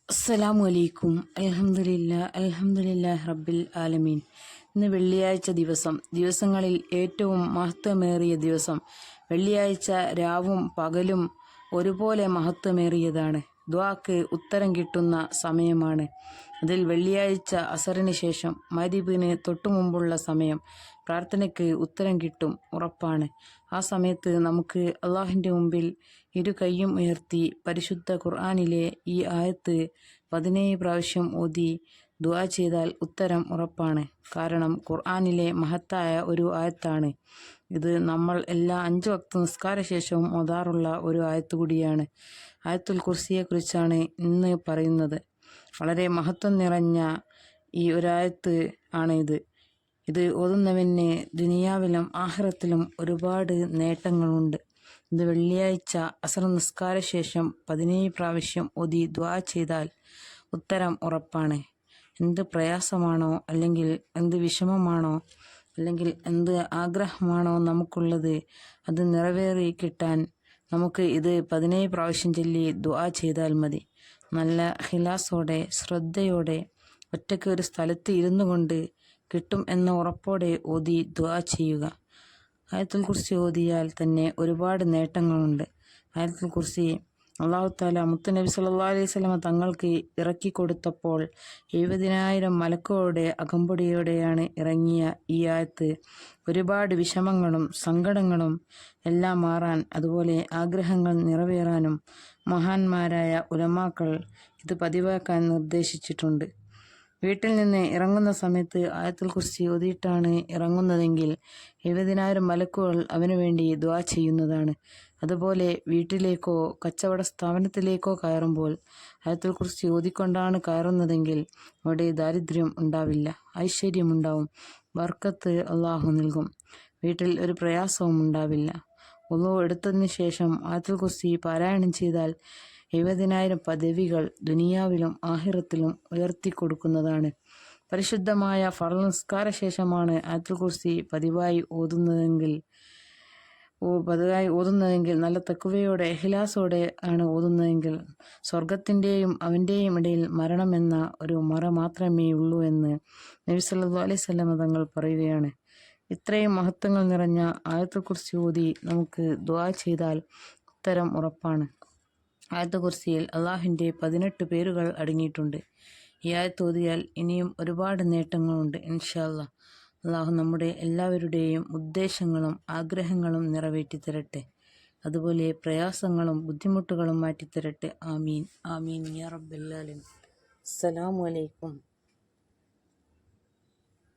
അസ്സലാമു അലൈക്കും. അൽഹംദുലില്ലാഹി റബ്ബിൽ ആലമീൻ. ഇന്ന് വെള്ളിയാഴ്ച ദിവസങ്ങളിൽ ഏറ്റവും മഹത്വമേറിയ ദിവസം. വെള്ളിയാഴ്ച രാവും പകലും ഒരുപോലെ മഹത്വമേറിയതാണ്. ദുആക്ക് ഉത്തരം കിട്ടുന്ന സമയമാണ്. അതിൽ വെള്ളിയാഴ്ച അസറിന് ശേഷം മഗ്‌രിബിന് തൊട്ടുമുമ്പുള്ള സമയം പ്രാർത്ഥനയ്ക്ക് ഉത്തരം കിട്ടും ഉറപ്പാണ്. ആ സമയത്ത് നമുക്ക് അള്ളാഹുവിൻ്റെ മുമ്പിൽ ഇരു കൈയും ഉയർത്തി പരിശുദ്ധ ഖുർആനിലെ ഈ ആയത്ത് 17 പ്രാവശ്യം ഓതി ദുആ ചെയ്താൽ ഉത്തരം ഉറപ്പാണ്. കാരണം ഖുർആനിലെ മഹത്തായ ഒരു ആയത്താണ് ഇത്. നമ്മൾ എല്ലാ 5 വക്ത് നിസ്കാര ശേഷവും ഓതാറുള്ള ഒരു ആയത്ത് കൂടിയാണ്. ആയത്തുൽ കുർസിയെക്കുറിച്ചാണ് ഇന്ന് പറയുന്നത്. വളരെ മഹത്വം നിറഞ്ഞ ഈ ഒരായത്ത് ആണ് ഇത്. ഇത് ഓതുന്നവന് ദുനിയാവിലും ആഖിറത്തിലും ഒരുപാട് നേട്ടങ്ങളുണ്ട്. ഇത് വെള്ളിയാഴ്ച അസർ നിസ്കാര ശേഷം 17 പ്രാവശ്യം ഓതി ദുആ ചെയ്താൽ ഉത്തരം ഉറപ്പാണ്. എന്ത് പ്രയാസമാണോ, അല്ലെങ്കിൽ എന്ത് വിഷമമാണോ, അല്ലെങ്കിൽ എന്ത് ആഗ്രഹമാണോ നമുക്കുള്ളത്, അത് നിറവേറി കിട്ടാൻ നമുക്ക് ഇത് 17 പ്രാവശ്യം ചൊല്ലി ദുആ ചെയ്താൽ മതി. നല്ല ഇഖ്ലാസോടെ ശ്രദ്ധയോടെ ഒറ്റയ്ക്ക് ഒരു സ്ഥലത്ത് ഇരുന്നു കൊണ്ട് കിട്ടും എന്ന ഉറപ്പോടെ ഓതി ദുആ ചെയ്യുക. ആയത്തുൽ കുർസി ഓതിയാൽ തന്നെ ഒരുപാട് നേട്ടങ്ങളുണ്ട്. ആയത്തുൽ കുർസി അല്ലാഹു തആല മുത്തുനബി സല്ലല്ലാഹു അലൈഹി വസല്ലമ തങ്ങൾക്ക് ഇറക്കി കൊടുത്തപ്പോൾ 70,000 മലക്കുകളുടെ അകമ്പടിയോടെയാണ് ഇറങ്ങിയ ഈ ആയത്ത്. ഒരുപാട് വിഷമങ്ങളും സങ്കടങ്ങളും എല്ലാം മാറാൻ, അതുപോലെ ആഗ്രഹങ്ങൾ നിറവേറാനും മഹാന്മാരായ ഉലമാക്കൾ ഇത് പതിവാക്കാൻ നിർദ്ദേശിച്ചിട്ടുണ്ട്. വീട്ടിൽ നിന്ന് ഇറങ്ങുന്ന സമയത്ത് ആയത്തുൽ കുർസി ഓതിയിട്ടാണ് ഇറങ്ങുന്നതെങ്കിൽ 70,000 മലക്കുകൾ അവന് വേണ്ടി ദുആ ചെയ്യുന്നതാണ്. അതുപോലെ വീട്ടിലേക്കോ കച്ചവട സ്ഥാപനത്തിലേക്കോ കയറുമ്പോൾ ആയത്തുൽ കുർസി ഓതിക്കൊണ്ടാണ് കയറുന്നതെങ്കിൽ അവിടെ ദാരിദ്ര്യം ഉണ്ടാവില്ല, ഐശ്വര്യമുണ്ടാവും, ബർക്കത്ത് അള്ളാഹു നൽകും. വീട്ടിൽ ഒരു പ്രയാസവും ഉണ്ടാവില്ല. വുളു എടുത്തതിന് ശേഷം ആയത്തുൽ കുർസി പാരായണം ചെയ്താൽ 70,000 പദവികൾ ദുനിയാവിലും ആഖിറത്തിലും ഉയർത്തിക്കൊടുക്കുന്നതാണ്. പരിശുദ്ധമായ ഫർള് നിസ്കാര ശേഷമാണ് ആയത്തുൽ കുർസി പതിവായി ഓതുന്നതെങ്കിൽ നല്ല തഖ്വയോടെ ഇഖ്ലാസോടെ ആണ് ഓതുന്നതെങ്കിൽ സ്വർഗത്തിൻ്റെയും അവൻ്റെയും ഇടയിൽ മരണമെന്ന ഒരു മറ മാത്രമേ ഉള്ളൂ എന്ന് നബി സല്ലല്ലാഹു അലൈഹി വസല്ലം തങ്ങൾ പറയുകയാണ്. ഇത്രയും മഹത്വങ്ങൾ നിറഞ്ഞ ആയത്തുൽ കുർസി ഓതി നമുക്ക് ദുആ ചെയ്താൽ ഉത്തരം ഉറപ്പാണ്. ആയത്തുൽ കുർസിയിൽ അള്ളാഹുവിൻ്റെ 18 പേരുകൾ അടങ്ങിയിട്ടുണ്ട്. ഈ ആയത്ത് ഓതിയാൽ ഇനിയും ഒരുപാട് നേട്ടങ്ങളുണ്ട് ഇൻഷാ അല്ലാഹ്. അള്ളാഹു നമ്മുടെ എല്ലാവരുടെയും ഉദ്ദേശങ്ങളും ആഗ്രഹങ്ങളും നിറവേറ്റി തരട്ടെ. അതുപോലെ പ്രയാസങ്ങളും ബുദ്ധിമുട്ടുകളും മാറ്റിത്തരട്ടെ. ആമീൻ ആമീൻ യാ റബ്ബൽ ആലമീൻ. അസ്സലാമു അലൈക്കും.